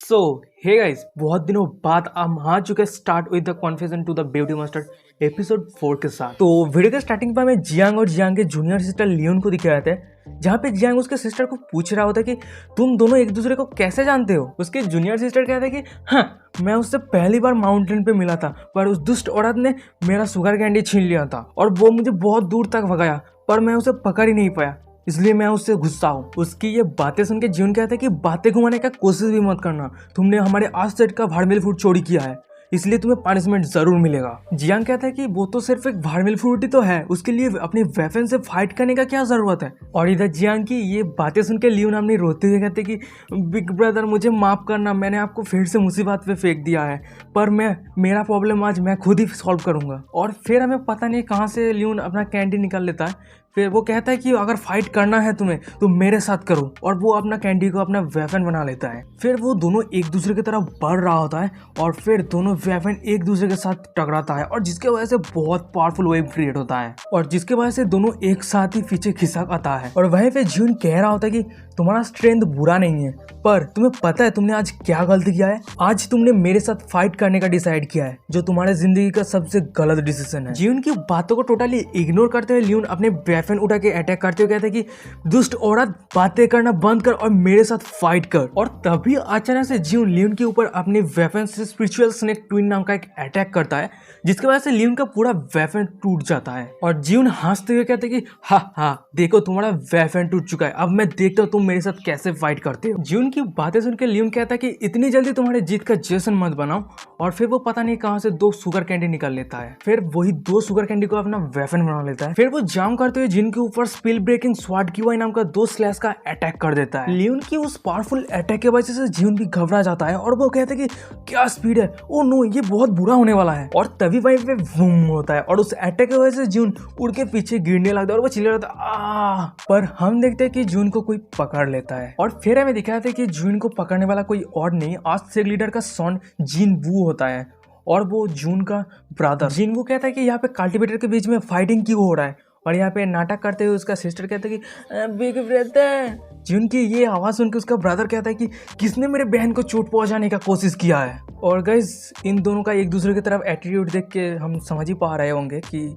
सो hey guys, बहुत दिनों बाद हम आ चुके start with the confession to the beauty master episode 4 के साथ। तो वीडियो के स्टार्टिंग पर हमें जियांग और जियांग के जूनियर सिस्टर लियोन को दिखाया जाता है, जहाँ पे जियांग उसके सिस्टर को पूछ रहा होता है कि तुम दोनों एक दूसरे को कैसे जानते हो। उसके जूनियर सिस्टर कहता है कि हाँ, मैं उससे पहली बार माउंटेन पे मिला था, पर उस दुष्ट औरत ने मेरा शुगर कैंडी छीन लिया था और वो मुझे बहुत दूर तक भगाया, पर मैं उसे पकड़ ही नहीं पाया, इसलिए मैं उससे गुस्सा हूँ। उसकी ये बातें सुन के जीवन कहता है कि बातें घुमाने का कोशिश भी मत करना, तुमने हमारे आज सेट का भाड़मेल फ्रूट चोरी किया है, इसलिए तुम्हें पनिशमेंट जरूर मिलेगा। जियांग कहता है कि वो तो सिर्फ एक भाड़मेल फ्रूट ही तो है, उसके लिए अपने वेपन से फाइट करने का क्या जरूरत है। और इधर जियांग की ये बातें सुन के लियोन अपनी रोते हुए कहते कि बिग ब्रदर मुझे माफ करना, मैंने आपको फिर से मुसीबत पे फेंक दिया है, पर मेरा प्रॉब्लम आज मैं खुद ही सॉल्व करूंगा। और फिर हमें पता नहीं कहाँ से लियोन अपना कैंडी निकाल लेता है। फिर वो कहता है कि अगर फाइट करना है तुम्हें तो मेरे साथ करो, और वो अपना कैंडी को अपना वेपन बना लेता है। फिर वो दोनों एक दूसरे की तरफ बढ़ रहा होता है और फिर दोनों वेपन एक दूसरे के साथ टकराता है, और जिसके वजह से बहुत पावरफुल वेव क्रिएट होता है, और जिसके वजह से दोनों एक साथ ही पीछे खिसक आता है। और वहीं पे जून कह रहा होता है कि तुम्हारा स्ट्रेंथ बुरा नहीं है, पर तुम्हें पता है तुमने आज क्या गलती किया है। आज तुमने मेरे साथ फाइट करने का डिसाइड किया है, जो तुम्हारे जिंदगी का सबसे गलत डिसीजन है। जीवन की बातों को टोटली इग्नोर करते हुए लियोन अपने वेपन उठा के अटैक करते हुए कहते हैं कि दुष्ट औरत, बातें करना बंद कर और मेरे साथ फाइट कर। और तभी अचानक से जीवन लियोन के ऊपर अपने वेपन से स्पिरिचुअल स्नेक ट्विन नाम का एक अटैक करता है, जिसकी वजह से लियोन का पूरा वेपन टूट जाता है। और जीवन हंसते हुए कहते हैं कि हा देखो तुम्हारा वेपन टूट चुका है, अब मैं देखता हूँ तुम मेरे साथ कैसे फाइट करते हो। जीवन की बातें सुनकर लियोन कहता है कि इतनी जल्दी तुम्हारे जीत का जश्न मत बनाओ। और फिर वो पता नहीं कहां से 2 शुगर कैंडी निकाल लेता है, फिर वही 2 शुगर कैंडी को अपना वेपन बना लेता है। फिर वो जाम करते हुए जिन के ऊपर स्पिल ब्रेकिंग स्वाड की नाम का 2 स्लैश का अटैक कर देता है। लियोन की उस पावरफुल अटैक की वजह से जीवन भी घबरा जाता है और वो कहता है कि क्या स्पीड है, ओ नो ये बहुत बुरा होने वाला है। और तभी वहीं पे वूम होता है और उस अटैक की वजह से जीवन उड़ के पीछे गिरने लगता है और वो चिल्ला रहा था। पर हम देखते हैं कि जून को कोई पकड़ लेता है, और फिर हमें दिखाते हैं कि जून को पकड़ने वाला कोई और नहीं, आज से लीडर का सन जिन वू होता है, और वो जून का ब्रदर। जिन वू कहता है कि यहाँ पे कल्टीवेटर के बीच में फाइटिंग क्यों हो रहा है, और यहाँ पे नाटक करते हुए उसका सिस्टर कहता है कि बिग ब्रदर। जून की ये आवाज़ सुन के उसका ब्रदर कहता है कि किसने मेरे बहन को चोट पहुंचाने का कोशिश किया है। और गाइस, इन दोनों का एक दूसरे की तरफ एटीट्यूड देख के हम समझ ही पा रहे होंगे कि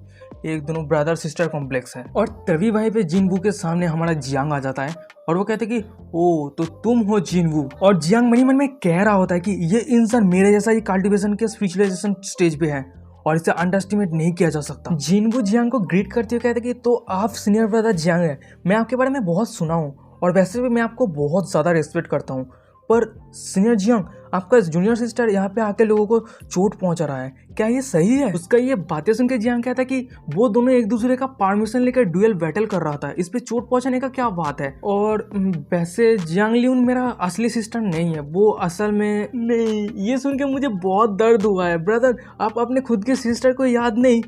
एक दोनों ब्रदर सिस्टर कॉम्प्लेक्स है। और तभी वहीं पे जिन वू के सामने हमारा जियांग आ जाता है और वो कहते हैं कि ओ तो तुम हो जिन वू। और जियांग मन में कह रहा होता है कि ये इंसान मेरे जैसा ही कल्टीवेशन के स्पिरिचुअलाइजेशन स्टेज पे है और इसे अंडरस्टिमेट नहीं किया जा सकता। जिनवू जियांग को ग्रीट करते हुए कहते कि तो आप सीनियर ब्रदर जियांग है, मैं आपके बारे में बहुत सुना हूँ और वैसे भी मैं आपको बहुत ज़्यादा रिस्पेक्ट करता हूँ, पर सीनियर जियांग आपका जूनियर सिस्टर यहाँ पे आके लोगों को चोट पहुंचा रहा है, क्या ये सही है। उसका ये बातें सुन के जियांग कहता है कि वो दोनों एक दूसरे का परमिशन लेकर ड्यूएल बैटल कर रहा था, इस पे चोट पहुंचाने का क्या बात है। और वैसे जियांग लियोन मेरा असली सिस्टर नहीं है, वो असल में नहीं। ये सुन के मुझे बहुत दर्द हुआ है। ब्रदर, आप अपने खुद के सिस्टर को याद नहीं,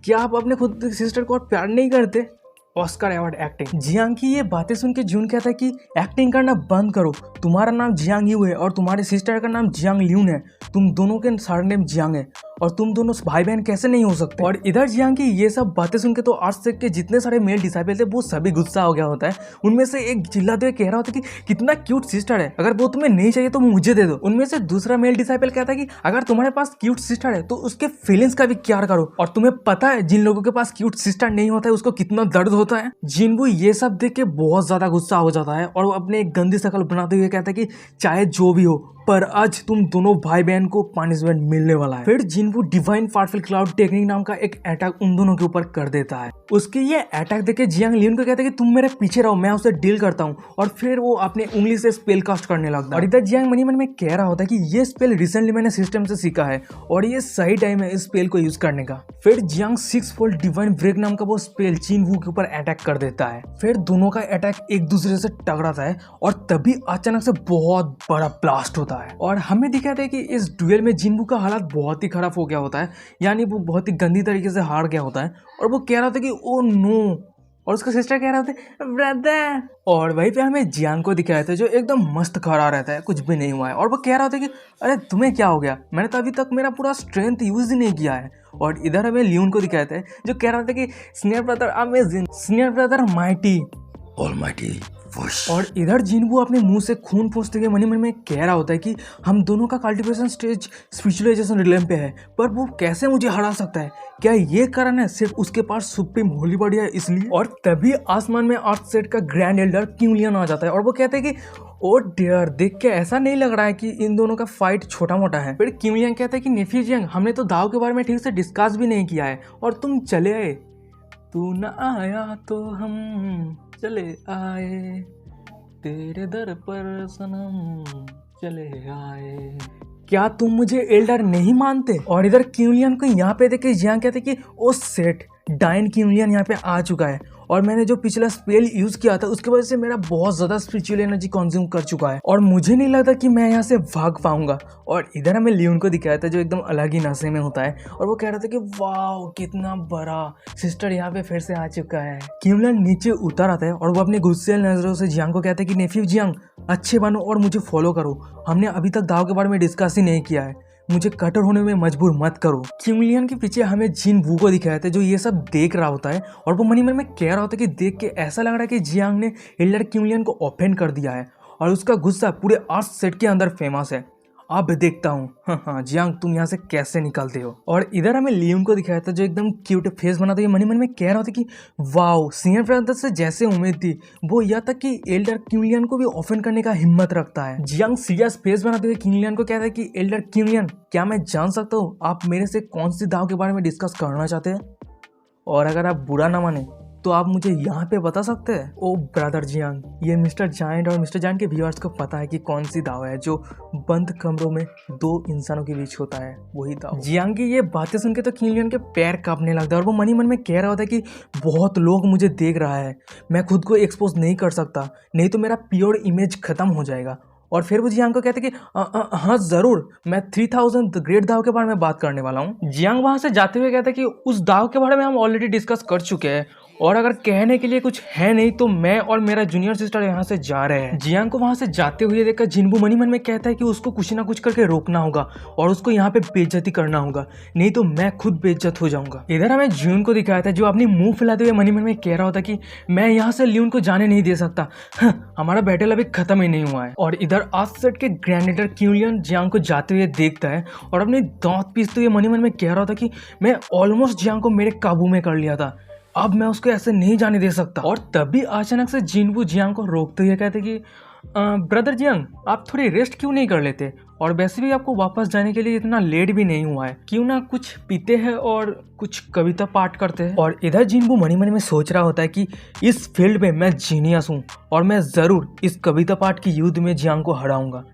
क्या आप अपने खुद के सिस्टर को और प्यार नहीं करते। Oscar award acting. जियांग की ये बातें सुन के जून कहता है कि एक्टिंग करना बंद करो, तुम्हारा नाम जियांग यू है और तुम्हारे सिस्टर का नाम जियांग लियोन है, तुम दोनों के सरनेम जियांग है और तुम दोनों भाई बहन कैसे नहीं हो सकते। और इधर जियांग की ये सब बातें सुन के तो आज तक के जितने सारे मेल डिसाइपल थे वो सभी गुस्सा हो गया होता है। उनमें से एक चिल्लाते हुए कह रहा होता है कि कितना क्यूट सिस्टर है, अगर वो तुम्हें नहीं चाहिए तो मुझे दे दो। उनमें से दूसरा मेल डिसाइपल कहता है कि अगर तुम्हारे पास क्यूट सिस्टर है तो उसके फीलिंग्स का भी केयर करो, और तुम्हें पता है जिन लोगों के पास क्यूट सिस्टर नहीं होता है उसको कितना दर्द होता है। जिनवू ये सब देख के बहुत ज्यादा गुस्सा हो जाता है और वो अपने एक गंदी शक्ल बनाते हुए कहता है कि चाहे जो भी हो, पर आज तुम दोनों भाई बहन को पनिशमेंट मिलने वाला है। फिर जिनवू डिवाइन पावरफुल क्लाउड टेक्निक नाम का एक अटैक उन दोनों के ऊपर कर देता है। उसके ये अटैक देख के जियांग लियोन को कहता है कि तुम मेरे पीछे रहो, मैं उसे डील करता हूँ। और फिर वो अपने उंगली से स्पेल कास्ट करने लगता है। और इधर जियांग मन में कह रहा होता है कि ये स्पेल रिसेंटली मैंने सिस्टम से सीखा है और ये सही टाइम है इस स्पेल को यूज करने का। फिर जियांग 6 फोल्ड डिवाइन ब्रेक नाम का वो स्पेल जिनवू के ऊपर अटैक कर देता है। फिर दोनों का अटैक एक दूसरे से टकराता है और तभी अचानक से बहुत बड़ा ब्लास्ट होता है और हमें दिखाता है कि इस ड्यूएल में जिनवू का हालत बहुत ही खराब हो गया होता है, यानी वो बहुत ही गंदी तरीके से हार गया होता है। और वो कह रहा था कि ओ नो, और उसका सिस्टर कह रहा था ब्रदर। और वहीं पे हमें जियांग को दिखाया था जो एकदम मस्त खड़ा रहता है, कुछ भी नहीं हुआ है, और वो कह रहा था कि अरे तुम्हें क्या हो गया, मैंने तो अभी तक मेरा पूरा स्ट्रेंथ यूज ही नहीं किया है। और इधर हमें लियोन को दिखाया था जो कह रहा था कि senior brother amazing, senior brother mighty, almighty whoosh. और इधर जिनबू अपने मुंह से खून पोंछते हुए मन ही मन में कह रहा होता है कि हम दोनों का कल्टीवेशन स्टेज स्पिरिचुअलाइजेशन रिलेम पे है, पर वो कैसे मुझे हरा सकता है? क्या ये कारण है सिर्फ उसके पास सुप्रीम होली बॉडी है इसलिए? और तभी आसमान में अर्थ सेट का ग्रैंड एल्डर क्यूलियन आ जाता है और वो कहते हैं कि ओ डियर, देख के ऐसा नहीं लग रहा है कि इन दोनों का फाइट छोटा मोटा है। फिर क्यूलियन कहता है कि नेफ्यू जियांग, हमने तो दाव के बारे में ठीक से डिस्कस भी नहीं किया है और तुम चले आए। तू न आया तो हम चले आए, तेरे दर पर सनम चले आए। क्या तुम मुझे एल्डर नहीं मानते? और इधर क्यूलियन को यहाँ पे देखे जियांग कहते कि ओ सेट, डाइन क्यूलियन यहाँ पे आ चुका है और मैंने जो पिछला स्पेल यूज किया था उसकी वजह से मेरा बहुत ज्यादा स्पिरिचुअल एनर्जी कंज्यूम कर चुका है और मुझे नहीं लगता कि मैं यहाँ से भाग पाऊंगा। और इधर हमें लियोन को दिखाया था जो एकदम अलग ही नशे में होता है और वो कह रहा था कि वाह कितना बड़ा सिस्टर यहाँ पे फिर से आ चुका है। क्यूलियन नीचे उतर आता है और वो अपने गुस्से नजरों से जियांग को कहता है कि नेफ्यू जियांग, अच्छे बनो और मुझे फॉलो करो, हमने अभी तक दाव के बारे में डिस्कस ही नहीं किया है, मुझे कटर होने में मजबूर मत करो। क्यूलियन के पीछे हमें जिन वू को दिखाया था जो ये सब देख रहा होता है और वो मनी मन में कह रहा होता है कि देख के ऐसा लग रहा है कि जियांग ने एल्डर क्यूलियन को ऑफेंड कर दिया है और उसका गुस्सा पूरे अर्थ सेट के अंदर फेमस है। अब देखता हूँ हाँ जियांग तुम यहाँ से कैसे निकलते हो। और इधर हमें लियोन को दिखाया था जो एकदम क्यूट फेस बना था, ये मनी मन में कह रहा था कि वाओ, सीनियर ब्रदर से जैसे उम्मीद थी वो यह तक कि एल्डर क्यूलियन को भी ऑफेंड करने का हिम्मत रखता है। जियांग सीरियस फेस बनाते हुए क्यूलियन को कहता है कि एल्डर क्यूलियन, क्या मैं जान सकता हूँ आप मेरे से कौन सी दाव के बारे में डिस्कस करना चाहते हैं? और अगर आप बुरा ना माने तो आप मुझे यहाँ पे बता सकते हैं? ओ ब्रदर जियांग, ये मिस्टर जायंट और मिस्टर जायंट के व्यूअर्स को पता है कि कौन सी दाव है जो बंद कमरों में दो इंसानों के बीच होता है, वही दाव। जियांग की ये बातें सुन के तो क्यूलियन के पैर कांपने लगता है और वो मनी मन में कह रहा होता है कि बहुत लोग मुझे देख रहा है, मैं खुद को एक्सपोज नहीं कर सकता, नहीं तो मेरा प्योर इमेज खत्म हो जाएगा। और फिर वो जियांग को कहते कि हाँ जरूर, मैं 3000 ग्रेट दाव के बारे में बात करने वाला हूँ। जियांग वहां से जाते हुए कहता कि उस दाव के बारे में हम ऑलरेडी डिस्कस कर चुके हैं और अगर कहने के लिए कुछ है नहीं तो मैं और मेरा जूनियर सिस्टर यहाँ से जा रहे हैं। जियांग को वहां से जाते हुए देखकर जिनबू मनी मन में कहता है कि उसको कुछ ना कुछ करके रोकना होगा और उसको यहाँ पे बेइज्जती करना होगा, नहीं तो मैं खुद बेइज्जत हो जाऊंगा। इधर हमें जून को दिखाया था जो अपनी मुंह फैलाते हुए मनी मन में कह रहा होता कि मैं यहाँ से लियोन को जाने नहीं दे सकता, हमारा बैटल अभी खत्म ही नहीं हुआ है। और इधर आससेट के ग्रैंडेटर क्यूलियन जियांग को जाते हुए देखता है और अपने दांत पीसते हुए मनी मन में कह रहा था कि मैं ऑलमोस्ट जियांग को मेरे काबू में कर लिया था, अब मैं उसको ऐसे नहीं जाने दे सकता। और तभी अचानक से जिनबू जियांग को रोकते हुए कहते कि ब्रदर जियांग, आप थोड़ी रेस्ट क्यों नहीं कर लेते? और वैसे भी आपको वापस जाने के लिए इतना लेट भी नहीं हुआ है, क्यों ना कुछ पीते हैं और कुछ कविता पाठ करते हैं। और इधर जिनबू मनी मन में सोच रहा होता है कि इस फील्ड में मैं जीनियस हूँ और मैं जरूर इस कविता पाठ की युद्ध में जियांग को हराऊंगा।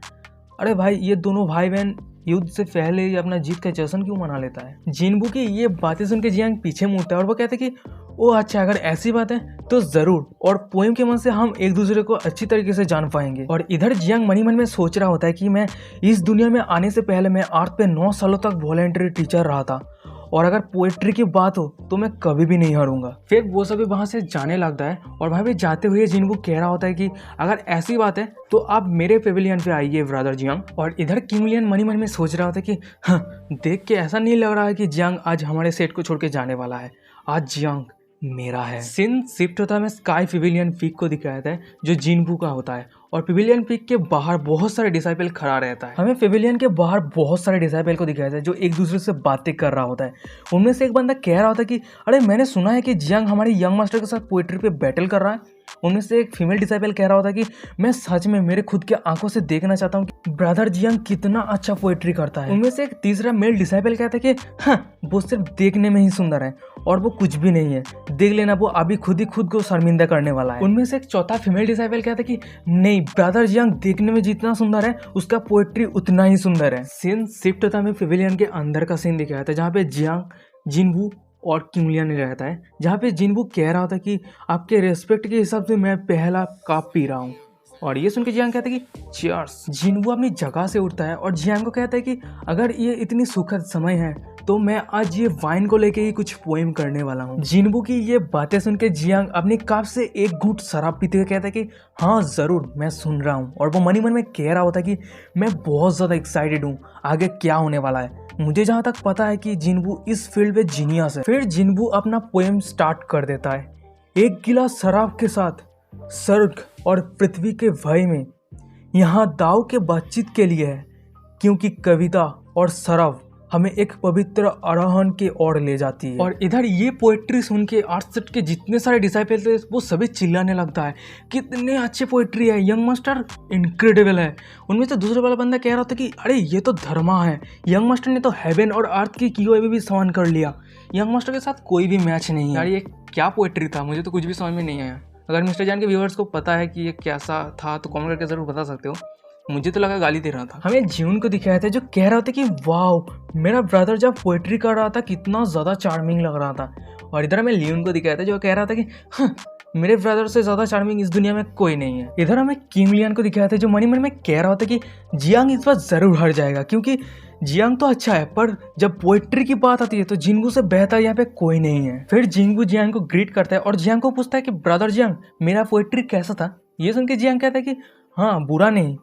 अरे भाई, ये दोनों भाई बहन युद्ध से पहले ही अपना जीत का जश्न क्यों मना लेता है? जिनबू की ये बातें सुन के जियांग पीछे मुड़ता है और वो कहते कि ओ अच्छा, अगर ऐसी बात है तो जरूर, और पोएम के मन से हम एक दूसरे को अच्छी तरीके से जान पाएंगे। और इधर जियांग मनी मन में सोच रहा होता है कि मैं इस दुनिया में आने से पहले मैं अर्थ पे 9 सालों तक वॉलंटरी टीचर रहा था और अगर पोएट्री की बात हो तो मैं कभी भी नहीं हारूंगा। फिर वो सभी वहां से जाने लगता है और भाई जाते हुए जिनबू कह रहा होता है कि अगर ऐसी बात है तो आप मेरे पेविलियन पे आइए ब्रदर जियांग। और इधर क्यूलियन मनी मन में सोच रहा होता है कि हाँ, देख के ऐसा नहीं लग रहा है कि जियांग आज हमारे सेट को छोड़ के जाने वाला है, आज जियांग मेरा है। सीन शिफ्ट होता है, हमें स्काई पेविलियन पीक को दिखाया था जो जिनबू का होता है और पेविलियन पीक के बाहर बहुत सारे डिसाइपल खड़ा रहता है। हमें पेविलियन के बाहर बहुत सारे डिसाइपल को दिखाया था जो एक दूसरे से बातें कर रहा होता है। उनमें से एक बंदा कह रहा होता है कि अरे मैंने सुना है कि जियांग हमारे यंग मास्टर के साथ पोएट्री पे बैटल कर रहा है। उनमें से एक फीमेल डिसाइपल कह रहा होता है कि मैं सच में मेरे खुद के आंखों से देखना चाहता हूँ कि ब्रदर जियांग कितना अच्छा पोएट्री करता है। उनमें से एक तीसरा मेल डिसाइपल कहता है कि हाँ, वो सिर्फ देखने में ही सुंदर है और वो कुछ भी नहीं है, देख लेना, वो अभी खुद ही खुद को शर्मिंदा करने वाला है। उनमें से एक चौथा फीमेल डिसाइपल कहता है कि नहीं, ब्रदर जियांग देखने में जितना सुंदर है उसका पोएट्री उतना ही सुंदर है। सीन शिफ्ट होता है, हमें पेविलियन के अंदर का सीन दिखाया था जहाँ पे जियांग, जिनबू और क्यूलियन रहता है, जहाँ पे जिनबू कह रहा होता है कि आपके रेस्पेक्ट के हिसाब से मैं पहला कप पी रहा हूँ। और ये सुन के जियांग कहता है कि चीयर्स। जिनबू अपनी जगह से उठता है और जियांग को कहता है कि अगर ये इतनी सुखद समय है तो मैं आज ये वाइन को लेके ही कुछ पोएम करने वाला हूँ। जिनबू की ये बातें सुन के जियांग अपनी कप से एक घूंट शराब पीते हुए कहता है कि हाँ जरूर, मैं सुन रहा हूँ। और वो मनी मन में कह रहा होता है कि मैं बहुत ज़्यादा एक्साइटेड हूँ, आगे क्या होने वाला है। मुझे जहाँ तक पता है कि जिनबू इस फील्ड में जीनियस है। फिर जिनबू अपना पोएम स्टार्ट कर देता है। एक गिलास शराब के साथ स्वर्ग और पृथ्वी के भय में। यहाँ दाव के बातचीत के लिए है, क्योंकि कविता और शराब हमें एक पवित्र आरोहण की ओर ले जाती है। और इधर ये पोएट्री सुन के आर्टसेट के जितने सारे डिसाइपल थे वो सभी चिल्लाने लगता है, कितने अच्छे पोएट्री है, यंग मास्टर इनक्रेडिबल है। उनमें से दूसरे वाला बंदा कह रहा था कि अरे ये तो धर्मा है, यंग मास्टर ने तो हेवन और अर्थ की QOA भी सहन कर लिया, यंग मास्टर के साथ कोई भी मैच नहीं है। यार ये क्या पोएट्री था, मुझे तो कुछ भी समझ में नहीं आया। अगर मिस्टर जान के व्यूअर्स को पता है कि ये कैसा था तो कमेंट करके जरूर बता सकते हो। मुझे तो लगा गाली दे रहा था। हमें जीवन को दिखाया था जो कह रहा था कि वाह मेरा ब्रदर जब पोएट्री कर रहा था कितना ज़्यादा चार्मिंग लग रहा था। और इधर हमें लियोन को दिखाया था जो कह रहा था कि हाँ, मेरे ब्रदर से ज़्यादा चार्मिंग इस दुनिया में कोई नहीं है। इधर हमें किंग लियन को दिखाया था जो मन ही मन में कह रहा था कि जियांग इस बार ज़रूर हार जाएगा, क्योंकि जियांग तो अच्छा है पर जब पोएट्री की बात आती है तो जिंगू से बेहतर यहाँ पे कोई नहीं है। फिर जिंगू जियांग को ग्रीट करता है और जियांग को पूछता है कि ब्रदर जियांग मेरा पोएट्री कैसा था। ये सुन के जियांग कहता है कि हाँ बुरा नहीं,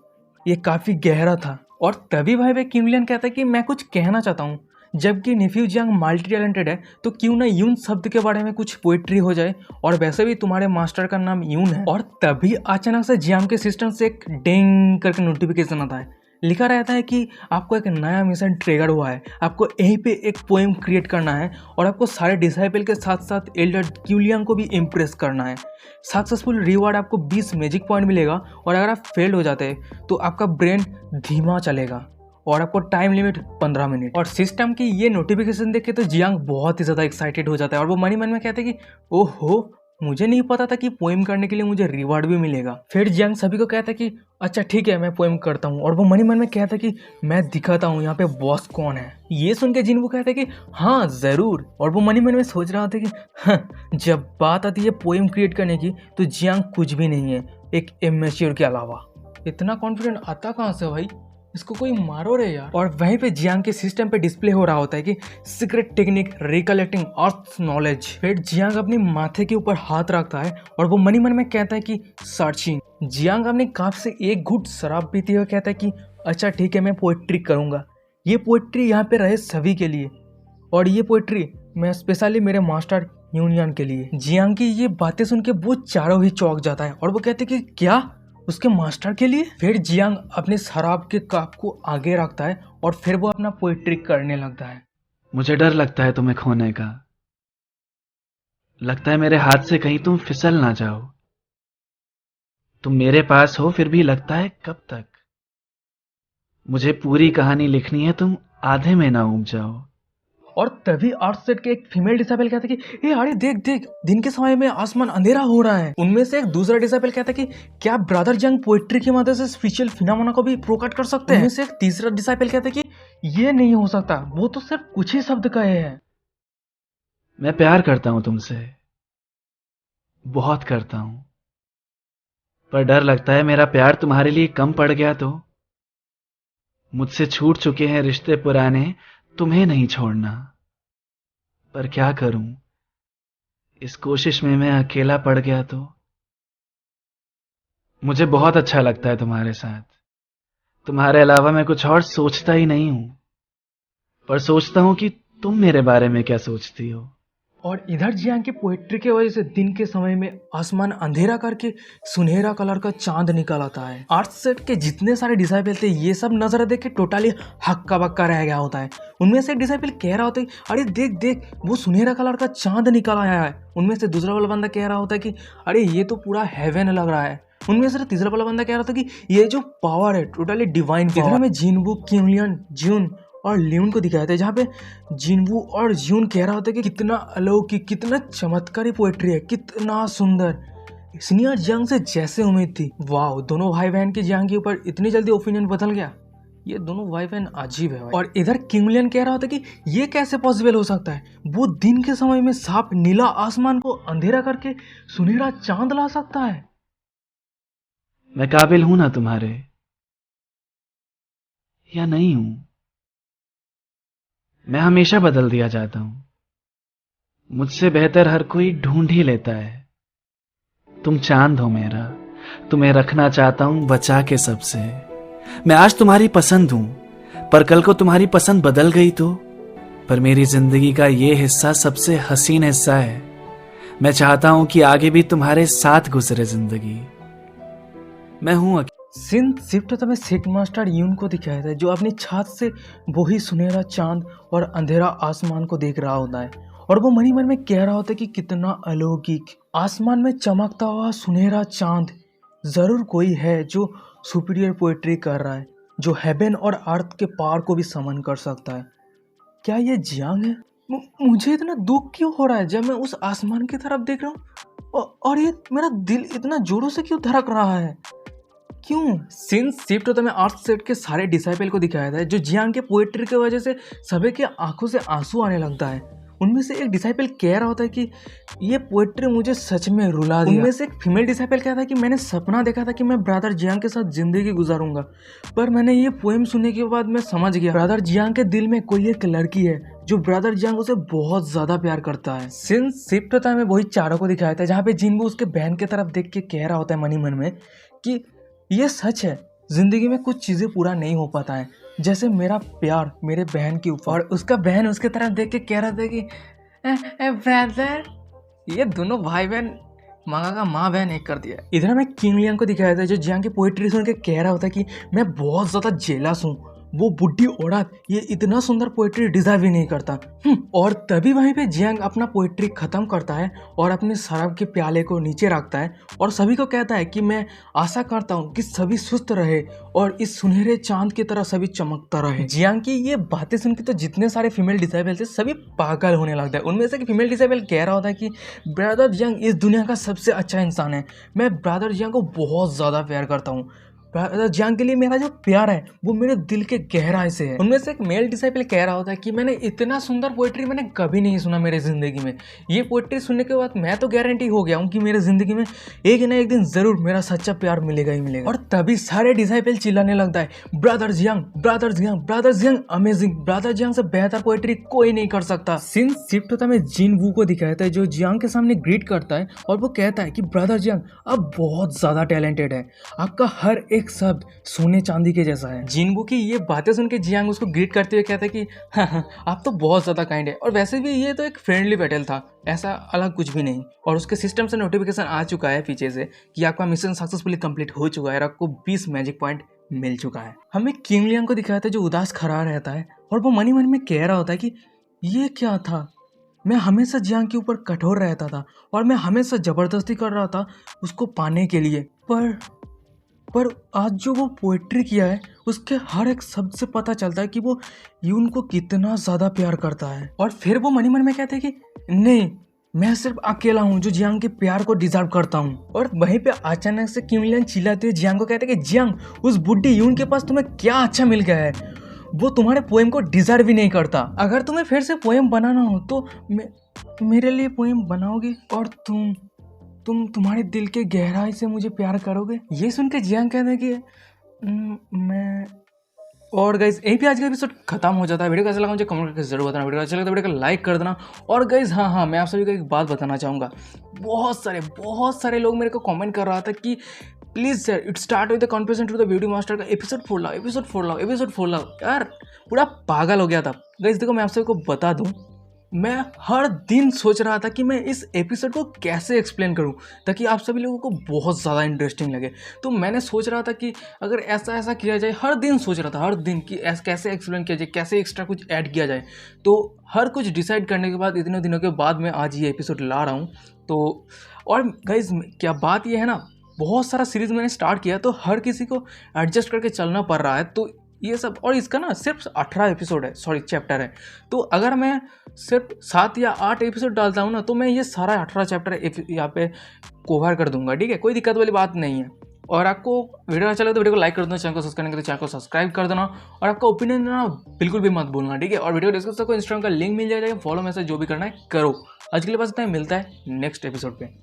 ये काफ़ी गहरा था। और तभी भाई भाई किंग लियन कहता है कि मैं कुछ कहना चाहता हूँ, जबकि नेफ्यू जियांग मल्टी टैलेंटेड है तो क्यों ना यून शब्द के बारे में कुछ पोएट्री हो जाए, और वैसे भी तुम्हारे मास्टर का नाम यून है। और तभी अचानक से जियांग के सिस्टम से एक डेंग करके नोटिफिकेशन आता है, लिखा रहता है कि आपको एक नया मिशन ट्रिगर हुआ है, आपको यहीं पे एक पोएम क्रिएट करना है और आपको सारे डिसाइपल के साथ साथ एल्डर क्यूलियन को भी इम्प्रेस करना है। सक्सेसफुल रिवार्ड आपको 20 मैजिक पॉइंट मिलेगा, और अगर आप फेल हो जाते हैं तो आपका ब्रेन धीमा चलेगा और आपको टाइम लिमिट 15 मिनट। और सिस्टम की ये नोटिफिकेशन देख के तो जियांग बहुत ही ज़्यादा एक्साइटेड हो जाता है और वो मन ही मन में कहते हैं कि ओहो मुझे नहीं पता था कि पोएम करने के लिए मुझे रिवार्ड भी मिलेगा। फिर जियांग सभी को कहता है कि अच्छा ठीक है मैं पोएम करता हूँ, और वो मन ही मन में कहता है कि मैं दिखाता हूँ यहाँ पे बॉस कौन है। ये सुन के जिनवू कहता है कि हाँ ज़रूर, और वो मन ही मन में सोच रहा था कि हाँ, जब बात आती है पोएम क्रिएट करने की तो जियांग कुछ भी नहीं है एक इमेच्योर के अलावा। इतना कॉन्फिडेंट आता कहाँ से भाई, इसको कोई मारो रे यार। और वहीं पे जियांग के सिस्टम पे डिस्प्ले हो रहा होता है कि सीक्रेट टेक्निक रिकलेक्टिंग अर्थ नॉलेज। फिर जियांग अपने माथे के ऊपर हाथ रखता है और वो मन ही मन में कहता है कि सर्चिंग। जियांग अपने काफ से एक घूंट शराब पीते हुए कहता है कि अच्छा ठीक है मैं पोएट्री करूंगा, ये पोएट्री यहाँ पे रहे सभी के लिए, और ये पोएट्री मैं स्पेशली मेरे मास्टर यूनियन के लिए। जियांग की ये बातें सुन के वो चारों ही चौंक जाता है और वो कहते कि क्या उसके मास्टर के लिए। फिर जियांग अपने शराब के कप को आगे रखता है और फिर वो अपना पोएट्री करने लगता है। मुझे डर लगता है तुम्हें खोने का, लगता है मेरे हाथ से कहीं तुम फिसल ना जाओ। तुम मेरे पास हो फिर भी लगता है कब तक। मुझे पूरी कहानी लिखनी है, तुम आधे में ना उब जाओ। और तभी आर्टसेट के एक फीमेल डिसाइपल कहता है कि ए अरे देख देख दिन के समय में आसमान अंधेरा हो रहा है। उनमें से एक दूसरा डिसाइपल कहता है कि क्या ब्रदर जंग पोएट्री की मदद से स्पेशल फिनोमेना को भी प्रकट कर सकते हैं। उनमें से एक तीसरा डिसाइपल कहता है कि ये नहीं हो सकता, वो तो सिर्फ कुछ ही शब्द कहे हैं। मैं प्यार करता हूं तुमसे, बहुत करता हूं, पर डर लगता है मेरा प्यार तुम्हारे लिए कम पड़ गया तो। मुझसे छूट चुके हैं रिश्ते पुराने, तुम्हें नहीं छोड़ना, पर क्या करूं इस कोशिश में मैं अकेला पड़ गया तो। मुझे बहुत अच्छा लगता है तुम्हारे साथ, तुम्हारे अलावा मैं कुछ और सोचता ही नहीं हूं, पर सोचता हूं कि तुम मेरे बारे में क्या सोचती हो। और इधर जियांग की पोएट्री की वजह से दिन के समय में आसमान अंधेरा करके सुनहरा कलर का चांद निकल आता है। आर्टसेट के जितने सारे डिसाइपल थे ये सब नजर देख के टोटली हक्का बक्का रह गया होता है। उनमें से एक डिसाइपल कह रहा होता है अरे देख देख वो सुनहरा कलर का चांद निकल आया है। उनमें से दूसरा वाला बंदा कह रहा होता है कि अरे ये तो पूरा हेवन लग रहा है। उनमें से तीसरा वाला बंदा कह रहा था कि ये जो पावर है टोटली डिवाइन पावर। इधर हमें जिनवू, किंग लियन, जून और लियोन को दिखाया था, जहाँ पे जिनवू और जून कह रहा होता है कि कितना अलौकिक, कितना चमत्कारी पोएट्री है, कितना सुंदर। सीनियर जियांग से जैसे उम्मीद थी। वाह, दोनों भाई बहन के जियांग के ऊपर इतनी जल्दी ओपिनियन बदल गया, ये दोनों भाई बहन अजीब है भाई। और इधर किंग लियन कह रहा होता है कि ये कैसे पॉसिबल हो सकता है, वो दिन के समय में साफ नीला आसमान को अंधेरा करके सुनहरा चांद ला सकता है। मैं काबिल हूं ना तुम्हारे या नहीं हूं? मैं हमेशा बदल दिया जाता हूं, मुझसे बेहतर हर कोई ढूंढ ही लेता है। तुम चांद हो मेरा, तुम्हें रखना चाहता हूं बचा के सबसे। मैं आज तुम्हारी पसंद हूं, पर कल को तुम्हारी पसंद बदल गई तो। पर मेरी जिंदगी का ये हिस्सा सबसे हसीन हिस्सा है, मैं चाहता हूं कि आगे भी तुम्हारे साथ गुजरे जिंदगी। मैं हूं सीन शिफ्ट होता है सेट मास्टर यून को दिखाया था जो अपनी छत से वही सुनहरा चांद और अंधेरा आसमान को देख रहा होता है और वो मनी मन में कह रहा होता है कि कितना अलौकिक आसमान में चमकता हुआ सुनहरा चांद जरूर कोई है जो सुपीरियर पोएट्री कर रहा है, जो हेवन और अर्थ के पार को भी समन कर सकता है। क्या ये जियांग है? मुझे इतना दुख क्यों हो रहा है जब मैं उस आसमान की तरफ देख रहा हूँ और ये मेरा दिल इतना जोरों से क्यों धड़क रहा है? क्यों? सिंस शिफ्ट होता है अर्थ सेट के सारे डिसाइपल को दिखाया था जो जियांग के पोएट्री की वजह से सभी के आंखों से आंसू आने लगता है। उनमें से एक डिसाइपल कह रहा होता है कि ये पोएट्री मुझे सच में रुला दिया। उनमें से एक फीमेल डिसाइपल कहता है कि मैंने सपना देखा था कि मैं ब्रदर जियांग के साथ जिंदगी गुजारूंगा, पर मैंने ये पोएम सुनने के बाद मैं समझ गया ब्रदर जियांग के दिल में कोई एक लड़की है जो ब्रदर जियांग उसे बहुत ज्यादा प्यार करता है। सिंस शिफ्ट होता है वही चारों को दिखाया था जहाँ पे जिनबू उसके बहन की तरफ देख के कह रहा होता है मनी मन में कि ये सच है, जिंदगी में कुछ चीजें पूरा नहीं हो पाता है, जैसे मेरा प्यार मेरे बहन के ऊपर। और उसका बहन उसके तरफ देख के कह रहा था कि ब्रदर, ये दोनों भाई बहन मांगा का माँ बहन एक कर दिया। इधर मैं किंग लियांग को दिखाया था जो जियांग की पोएट्री सुन के कह रहा होता कि मैं बहुत ज्यादा जेलस हूँ, वो बुढ़ी औरत ये इतना सुंदर पोएट्री डिजर्व ही नहीं करता। और तभी वहीं पे जियांग अपना पोएट्री खत्म करता है और अपने शराब के प्याले को नीचे रखता है और सभी को कहता है कि मैं आशा करता हूँ कि सभी सुस्त रहे और इस सुनहरे चांद की तरह सभी चमकता रहे। जियांग की ये बातें सुन के तो जितने सारे फीमेल डिसाइबल थे सभी पागल होने लगता है। उनमें से एक फीमेल डिसाइबल कह रहा होता है कि ब्रदर जियांग इस दुनिया का सबसे अच्छा इंसान है, मैं ब्रदर जियांग को बहुत ज़्यादा प्यार करता हूँ, ब्रदर जियांग के लिए मेरा जो प्यार है वो मेरे दिल के गहराई से है। उनमें से एक मेल डिसाइपल कह रहा होता है कि मैंने इतना सुंदर पोएट्री मैंने कभी नहीं सुना मेरे जिंदगी में, ये पोएट्री सुनने के बाद मैं तो गारंटी हो गया हूँ कि मेरे जिंदगी में एक ना एक दिन जरूर मेरा सच्चा प्यार मिलेगा ही मिलेगा। और तभी सारे डिसाइपल चिल्लाने लगता है brother Jiang, brother Jiang, brother Jiang amazing, brother Jiang से बेहतर पोएट्री कोई नहीं कर सकता। सिंस शिफ्ट होता है जिन वू को दिखाता है जो जियांग के सामने ग्रीट करता है और वो कहता है कि ब्रदर जियांग आप बहुत ज्यादा टैलेंटेड है, आपका हर एक शब्द सोने चांदी के जैसा है। जिनबू की ये बातें सुन के जियांग उसको ग्रीट करते हुए कहता है कि हाँ, आप तो बहुत ज्यादा काइंड है और वैसे भी ये तो एक फ्रेंडली बैटल था, ऐसा अलग कुछ भी नहीं। और उसके सिस्टम से नोटिफिकेशन आ चुका है पीछे से कि आपका मिशन सक्सेसफुली कंप्लीट हो चुका है और आपको 20 मैजिक पॉइंट मिल चुका है। हमें किंग लियांग को दिखाया था जो उदास खड़ा रहता है और वो मनी मन में कह रहा होता है कि ये क्या था, मैं हमेशा जियांग के ऊपर कठोर रहता था और मैं हमेशा जबरदस्ती कर रहा था उसको पाने के लिए, पर आज जो वो पोएट्री किया है उसके हर एक शब्द से पता चलता है कि वो यून को कितना ज़्यादा प्यार करता है। और फिर वो मनी मन में कहते हैं कि नहीं, मैं सिर्फ अकेला हूँ जो जियांग के प्यार को डिजर्व करता हूँ। और वहीं पे अचानक से किंग लियांग चिल्लाते हुए जियांग को कहते हैं कि जियांग उस बुढ़ी यून के पास तुम्हें क्या अच्छा मिल गया है, वो तुम्हारे पोएम को डिजर्व ही नहीं करता। अगर तुम्हें फिर से पोएम बनाना हो तो मेरे लिए पोएम बनाओगे और तुम्हारे दिल के गहराई से मुझे प्यार करोगे। ये सुन के जियांग कहते हैं कि मैं। और गाइज यहीं पे आज का एपिसोड खत्म हो जाता है। वीडियो कैसा लगा मुझे कमेंट करके जरूर बताना, वीडियो अच्छा लगा तो वीडियो को लाइक कर देना। और गाइज हाँ मैं आप सभी को एक बात बताना चाहूँगा, बहुत सारे लोग मेरे को कमेंट कर रहा था कि please sir it start with the conversation to the beauty master का एपिसोड 4 लाओ। यार पूरा पागल हो गया था। गाइज देखो मैं आप सभी को बता दूँ, मैं हर दिन सोच रहा था कि मैं इस एपिसोड को कैसे एक्सप्लेन करूं ताकि आप सभी लोगों को बहुत ज़्यादा इंटरेस्टिंग लगे। तो मैंने सोच रहा था कि अगर ऐसा किया जाए, हर दिन सोच रहा था कि कैसे एक्सप्लेन किया जाए, कैसे एक्स्ट्रा कुछ ऐड किया जाए। तो हर कुछ डिसाइड करने के बाद इतने दिनों के बाद मैं आज ये एपिसोड ला रहा हूँ। तो और गाइज क्या बात ये है ना, बहुत सारा सीरीज़ मैंने स्टार्ट किया तो हर किसी को एडजस्ट करके चलना पड़ रहा है। तो ये सब, और इसका ना सिर्फ 18 एपिसोड है, चैप्टर है। तो अगर मैं सिर्फ 7 या 8 एपिसोड डालता हूँ ना तो मैं ये सारा 18 चैप्टर यहाँ पे कवर कर दूंगा, ठीक है, कोई दिक्कत वाली बात नहीं है। और आपको वीडियो अच्छा लगे तो वीडियो को लाइक कर देना, चैनल को सब्सक्राइब करके चैनल को सब्सक्राइब कर देना और आपका ओपिनियन ना बिल्कुल भी मत भूलना, ठीक है। और वीडियो डिस्क्रिप्शन को इंस्टाग्राम का लिंक मिल जाएगा, फॉलो मैसेज जो भी करना है करो। आज के लिए बस इतना ही, मिलता है नेक्स्ट एपिसोड पे।